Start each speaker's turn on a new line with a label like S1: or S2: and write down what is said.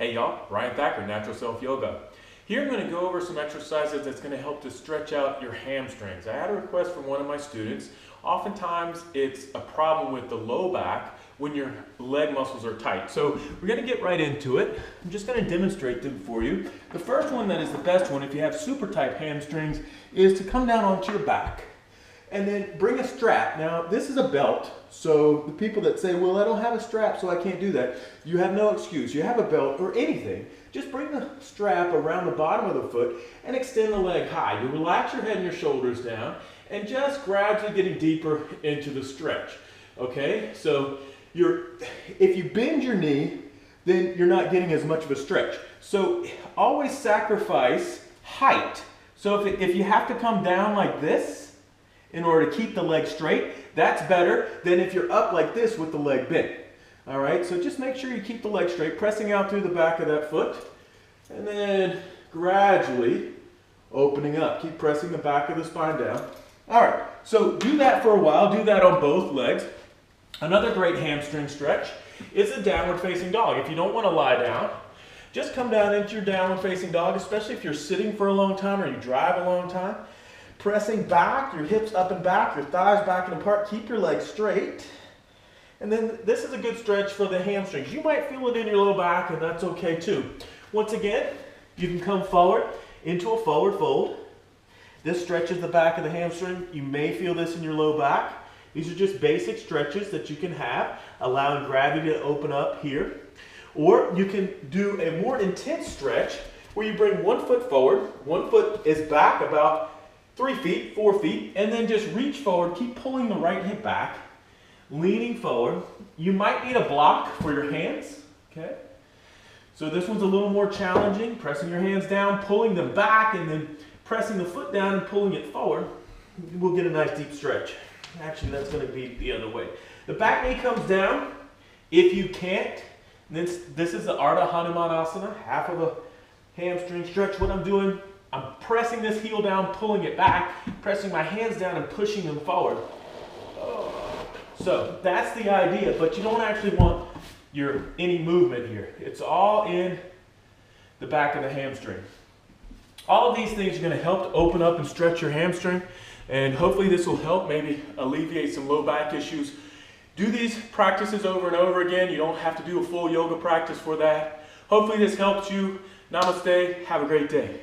S1: Hey y'all, Ryan Thacker, Natural Self Yoga. Here I'm going to go over some exercises that's going to help to stretch out your hamstrings. I had a request from one of my students. Oftentimes it's a problem with the low back when your leg muscles are tight. So we're going to get right into it. I'm just going to demonstrate them for you. The first one that is the best one if you have super tight hamstrings is to come down onto your back and then bring a strap. Now this is a belt, so the people that say, well, I don't have a strap so I can't do that, you have no excuse. You have a belt or anything, just bring the strap around the bottom of the foot and extend the leg high. You relax your head and your shoulders down and just gradually getting deeper into the stretch. Okay, so if you bend your knee, then you're not getting as much of a stretch. So always sacrifice height. So if you have to come down like this in order to keep the leg straight, that's better than if you're up like this with the leg bent. All right, so just make sure you keep the leg straight, pressing out through the back of that foot, and then gradually opening up. Keep pressing the back of the spine down. All right, so do that for a while. Do that on both legs. Another great hamstring stretch is a downward facing dog. If you don't want to lie down, just come down into your downward facing dog, especially if you're sitting for a long time or you drive a long time. Pressing back, your hips up and back, your thighs back and apart. Keep your legs straight. And then this is a good stretch for the hamstrings. You might feel it in your low back, and that's okay too. Once again, you can come forward into a forward fold. This stretches the back of the hamstring. You may feel this in your low back. These are just basic stretches that you can have, allowing gravity to open up here. Or you can do a more intense stretch where you bring one foot forward, one foot is back about 3 feet, 4 feet, and then just reach forward. Keep pulling the right hip back, leaning forward. You might need a block for your hands, okay? So this one's a little more challenging, pressing your hands down, pulling them back, and then pressing the foot down and pulling it forward. We'll get a nice deep stretch. Actually, that's going to be the other way. The back knee comes down. If you can't, this is the Ardha Hanumanasana, half of a hamstring stretch. What I'm doing, I'm pressing this heel down, pulling it back, pressing my hands down and pushing them forward. So that's the idea, but you don't actually want any movement here. It's all in the back of the hamstring. All of these things are going to help to open up and stretch your hamstring, and hopefully this will help maybe alleviate some low back issues. Do these practices over and over again. You don't have to do a full yoga practice for that. Hopefully this helps you. Namaste. Have a great day.